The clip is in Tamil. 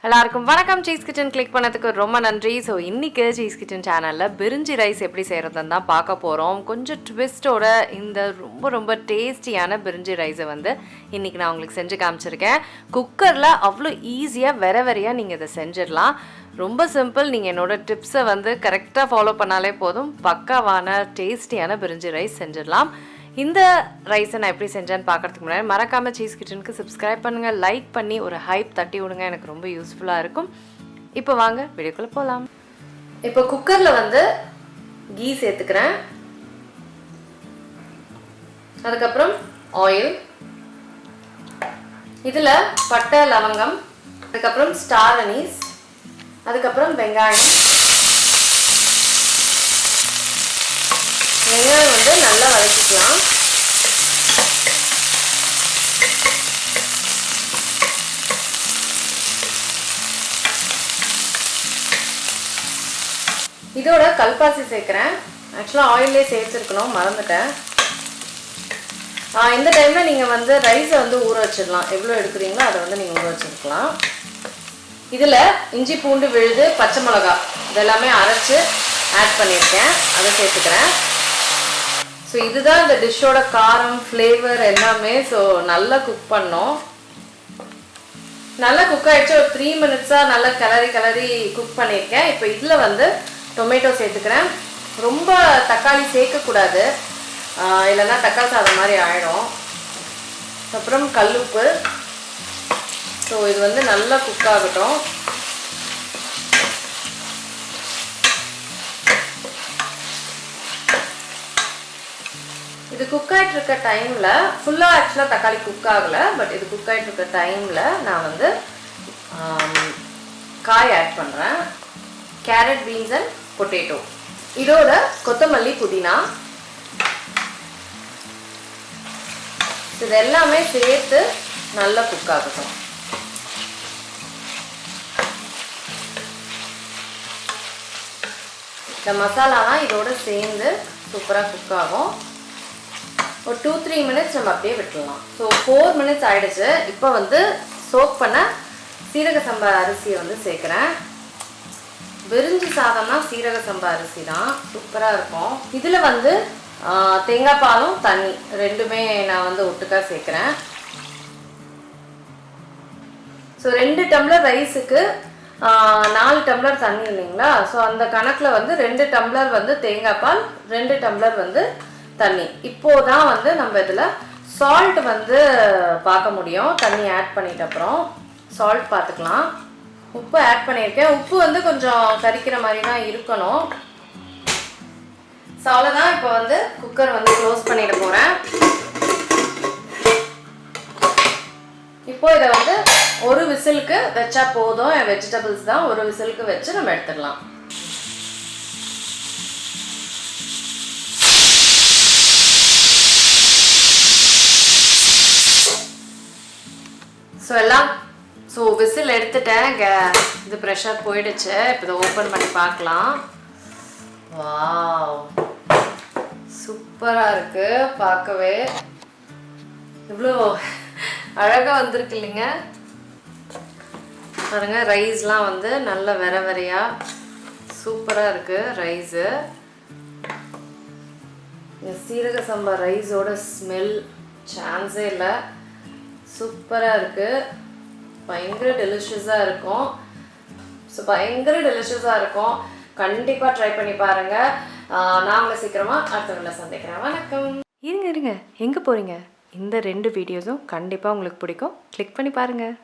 எல்லாருக்கும் வணக்கம். சீஸ் கிச்சன் கிளிக் பண்ணதுக்கு ரொம்ப நன்றி. ஸோ இன்றைக்கி சீஸ் கிச்சன் சேனலில் பிரிஞ்சி ரைஸ் எப்படி செய்கிறதுன்னு தான் பார்க்க போகிறோம். கொஞ்சம் ட்விஸ்ட்டோட இந்த ரொம்ப ரொம்ப டேஸ்டியான பிரிஞ்சி ரைஸை இன்றைக்கி நான் உங்களுக்கு செஞ்சு காமிச்சிருக்கேன். குக்கரில் அவ்வளோ ஈஸியாக வெரையாக நீங்கள் இதை செஞ்சிடலாம். ரொம்ப சிம்பிள். நீங்கள் என்னோடய டிப்ஸை கரெக்டாக ஃபாலோ பண்ணாலே போதும், பக்காவான டேஸ்டியான பிரிஞ்சி ரைஸ் செஞ்சிடலாம். இந்த ரைஸை நான் எப்படி செஞ்சேன்னு பார்க்குறதுக்கு முன்னாடி மறக்காமல் சீஸ் கிச்சனுக்கு சப்ஸ்கிரைப் பண்ணுங்கள், லைக் பண்ணி ஒரு ஹைப் தட்டி விடுங்க, எனக்கு ரொம்ப யூஸ்ஃபுல்லாக இருக்கும். இப்போ வாங்க வீடியோக்குள்ளே போகலாம். இப்போ குக்கரில் கீ சேர்த்துக்கிறேன். அதுக்கப்புறம் ஆயில், இதில் பட்டை லவங்கம், அதுக்கப்புறம் ஸ்டார் அனீஸ், அதுக்கப்புறம் வெங்காயம். வெங்காயம் நல்லா வதக்கிக்கலாம். இதோட கல்பாசி சேர்க்குறேன். ஆக்சுவலாக ஆயிலே சேர்த்துருக்கணும், மறந்துட்டேன். இந்த டைமில் நீங்கள் ரைஸை ஊற வச்சிடலாம். எவ்வளோ எடுக்கிறீங்களோ அதை நீங்கள் ஊற வச்சுருக்கலாம். இதில் இஞ்சி பூண்டு விழுது, பச்சை மிளகா இதெல்லாமே அரைச்சி ஆட் பண்ணியிருக்கேன், அதை சேர்த்துக்கிறேன். ஸோ இதுதான் இந்த டிஷ்ஷோட காரம், ஃப்ளேவர் எல்லாமே. ஸோ நல்லா குக் பண்ணோம். நல்லா குக் ஆகிடுச்சு. ஒரு 3 மினிட்ஸாக நல்லா கிளறி குக் பண்ணியிருக்கேன். இப்போ இதில் டொமேட்டோ சேர்த்துக்கிறேன். ரொம்ப தக்காளி சேர்க்கக்கூடாது, இல்லைன்னா தக்காளி சாதம் மாதிரி ஆகிடும். அப்புறம் கல்லுப்பு. ஸோ இது நல்லா குக் ஆகட்டும். இது குக் ஆகிட்டு இருக்க டைமில் ஃபுல்லாக ஆக்சுவலாக தக்காளி குக் ஆகலை, பட் இது குக் ஆகிட்டு இருக்க டைமில் நான் காய் ஆட் பண்ணுறேன். Carrot, beans and potato. இதோட கொத்தமல்லி, புதினா, இது எல்லாமே சேர்த்து நல்லா குக் ஆகட்டும். இந்த மசாலாலாம் இதோட சேர்ந்து சூப்பராக குக் ஆகும். ஒரு 2-3 மினிட்ஸ் நம்ம அப்படியே விட்டுடலாம். ஸோ 4 மினிட்ஸ் ஆகிடுச்சு. இப்போ சோக் பண்ண சீரக சம்பா அரிசியை சேர்க்குறேன். பிரிஞ்சி சாதம்னா சீரக சம்பா அரிசி தான், சூப்பராக இருக்கும். இதில் தேங்காய் பாலும் தண்ணி ரெண்டுமே நான் ஒட்டுக்கா சேர்க்குறேன். ஸோ 2 டம்ளர் ரைஸுக்கு 4 டம்ளர் தண்ணி இல்லைங்களா? ஸோ அந்த கணக்கில் 2 டம்ளர் தேங்காய் பால், 2 டம்ளர் தண்ணி. இப்போதான் நம்ம இதில் சால்ட் பார்க்க முடியும். தண்ணி ஆட் பண்ணிட்ட அப்புறம் சால்ட் பார்த்துக்கலாம். உப்பு ஆட் பண்ணியிருக்கேன். உப்பு கொஞ்சம் கரிக்கிற மாதிரி தான் இருக்கணும். ஸோ அவ்வளோதான். இப்போ குக்கர் க்ளோஸ் பண்ணிட போகிறேன். இப்போ இதை ஒரு விசிலுக்கு வச்சா போதும். வெஜிடபிள்ஸ் தான், ஒரு விசிலுக்கு வச்சு நம்ம எடுத்துடலாம். ஸோ விசில் எடுத்துட்டேன். இது ப்ரெஷர் போயிடுச்சு. இப்போ இதை ஓப்பன் பண்ணி பார்க்கலாம். வாவ், சூப்பராக இருக்குது. பார்க்கவே இவ்வளோ அழகாக வந்திருக்கு இல்லைங்க? பாருங்க, ரைஸ்லாம் நல்ல வெரையாக சூப்பராக இருக்குது ரைஸு. இந்த சீரக சம்பா ரைஸோட ஸ்மெல் சான்ஸே இல்லை. சூப்பராக இருக்குது. பயங்கர டெலிஷியஸாக இருக்கும். ஸோ பயங்கர டெலிஷியஸாக இருக்கும். கண்டிப்பாக ட்ரை பண்ணி பாருங்கள். நான் உங்களை சீக்கிரமாக அடுத்தவங்களை சந்திக்கிறேன். வணக்கம். இருங்க, எங்கே போகிறீங்க? இந்த 2 வீடியோஸும் கண்டிப்பாக உங்களுக்கு பிடிக்கும். கிளிக் பண்ணி பாருங்கள்.